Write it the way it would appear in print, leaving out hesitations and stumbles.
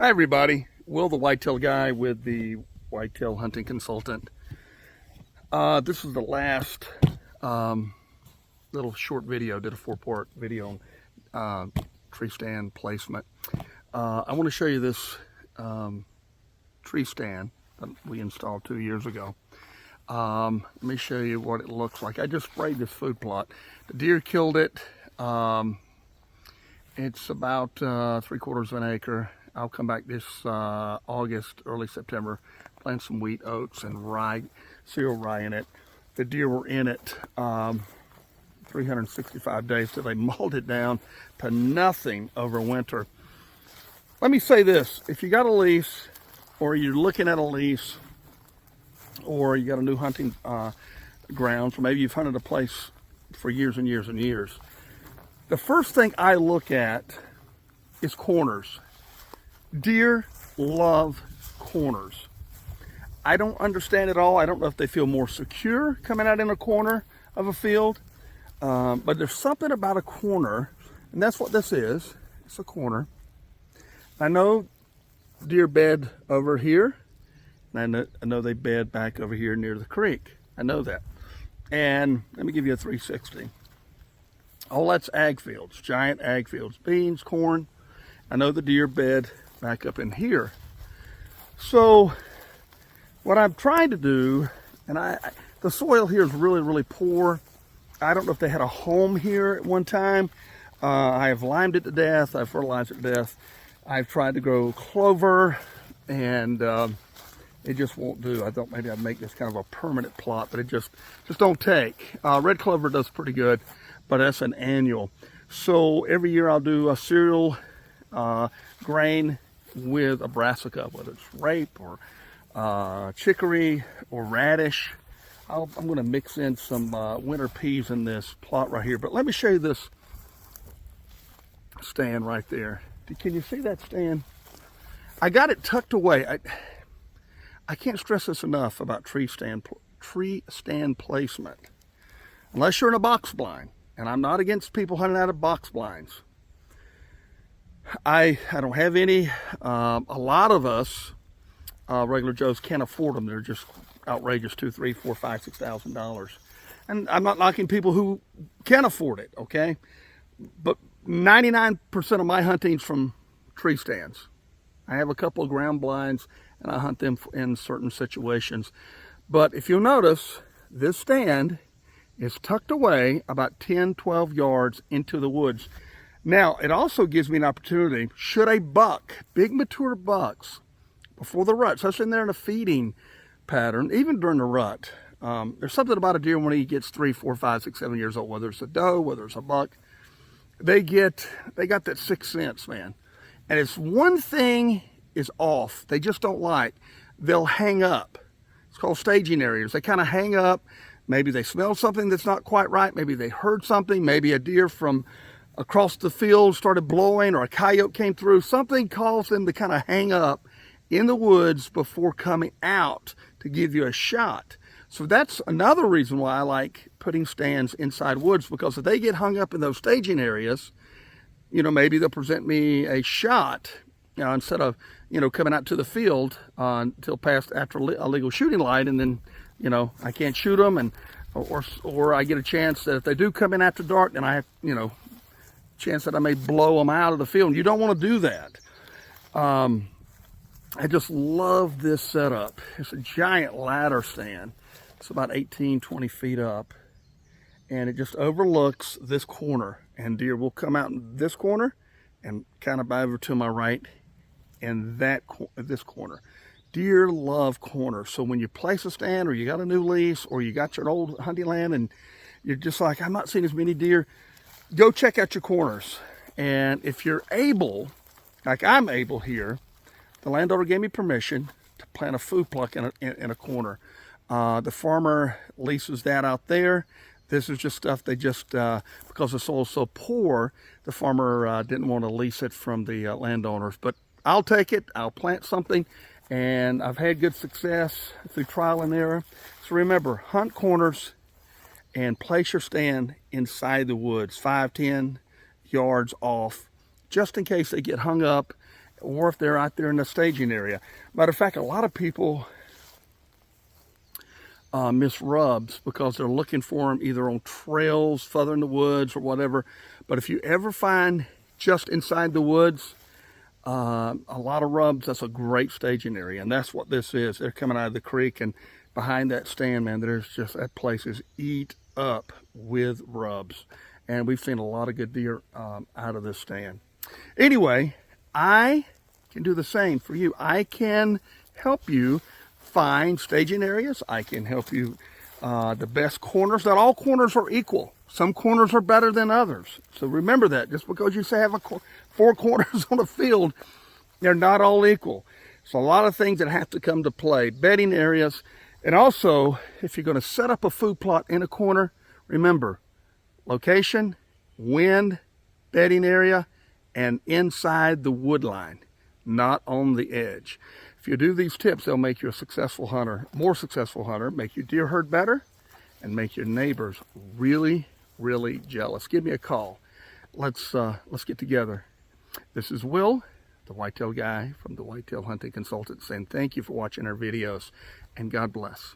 Hi everybody, Will the Whitetail guy with the Whitetail Hunting Consultant. This is the last little short video. Did a 4-part video on tree stand placement. I want to show you this tree stand that we installed 2 years ago. Let me show you what it looks like. I just sprayed this food plot. The deer killed it. It's about 3/4 of an acre. I'll come back this August, early September, plant some wheat, oats, and rye, cereal rye in it. The deer were in it 365 days till they mauled it down to nothing over winter. Let me say this, if you got a lease, or you're looking at a lease, or you got a new hunting grounds, or maybe you've hunted a place for years and years and years, the first thing I look at is corners. Deer love corners. I don't understand it all. I don't know if they feel more secure coming out in a corner of a field, but there's something about a corner, and that's what this is. It's a corner. I know deer bed over here, and I know they bed back over here near the creek. I know that. And let me give you a 360. All that's ag fields, giant ag fields, beans, corn. I know the deer bed back up in here. So what I'm trying to do, and the soil here is really, really poor. I don't know if they had a home here at one time. I have limed it to death. I've fertilized it to death. I've tried to grow clover, and it just won't do. I thought maybe I'd make this kind of a permanent plot, but it just don't take. Red clover does pretty good, but that's an annual. So every year I'll do a cereal grain with a brassica, whether it's rape or chicory or radish. I'm going to mix in some winter peas in this plot right here. But let me show you this stand right there. Can you see that stand? I got it tucked away. I can't stress this enough about tree stand placement. Unless you're in a box blind, and I'm not against people hunting out of box blinds. I don't have any. A lot of us, regular Joes, can't afford them. They're just outrageous, $2,000, $3,000, $4,000, $5,000, $6,000. And I'm not knocking people who can afford it, okay? But 99% of my hunting's from tree stands. I have a couple of ground blinds, and I hunt them in certain situations. But if you'll notice, this stand is tucked away about 10, 12 yards into the woods. Now, it also gives me an opportunity, should a buck, big mature bucks, before the rut, especially when they're in a feeding pattern, even during the rut, there's something about a deer when he gets 3, 4, 5, 6, 7 years old, whether it's a doe, whether it's a buck, they got that sixth sense, man. And it's one thing is off, they just don't like. They'll hang up. It's called staging areas. They kind of hang up. Maybe they smell something that's not quite right. Maybe they heard something. Maybe a deer from across the field started blowing, or a coyote came through. Something caused them to kind of hang up in the woods before coming out to give you a shot. So that's another reason why I like putting stands inside woods, because if they get hung up in those staging areas, maybe they'll present me a shot, instead of, coming out to the field until past after a legal shooting light, and then, I can't shoot them, and or I get a chance that if they do come in after dark, then I have, chance that I may blow them out of the field. And you don't want to do that. I just love this setup. It's a giant ladder stand. It's about 18, 20 feet up. And it just overlooks this corner. And deer will come out in this corner and kind of over to my right and this corner. Deer love corners. So when you place a stand, or you got a new lease, or you got your old hunting land and you're just like, I'm not seeing as many deer, go check out your corners. And if you're able, like I'm able here, the landowner gave me permission to plant a food plot in a corner. The farmer leases that out there. This is just stuff they just, because the soil's so poor, the farmer didn't want to lease it from the landowners. But I'll take it, I'll plant something, and I've had good success through trial and error. So remember, hunt corners and place your stand inside the woods, 5, 10 yards off, just in case they get hung up or if they're out there in the staging area. Matter of fact, a lot of people miss rubs because they're looking for them either on trails, further in the woods, or whatever. But if you ever find just inside the woods a lot of rubs, that's a great staging area, and that's what this is. They're coming out of the creek, and behind that stand, man, there's just, that place is eat up with rubs, and we've seen a lot of good deer out of this stand. Anyway, I can do the same for you. I can help you find staging areas. I can help you the best corners. Not all corners are equal. Some corners are better than others. So remember that. Just because you say have 4 corners on a field, they're not all equal. So a lot of things that have to come to play. Bedding areas. And also, if you're going to set up a food plot in a corner, remember, location, wind, bedding area, and inside the wood line, not on the edge. If you do these tips, they'll make you a successful hunter, more successful hunter, make your deer herd better, and make your neighbors really, really jealous. Give me a call. Let's get together. This is Will, the Whitetail guy from the Whitetail Hunting Consultant, saying thank you for watching our videos, and God bless.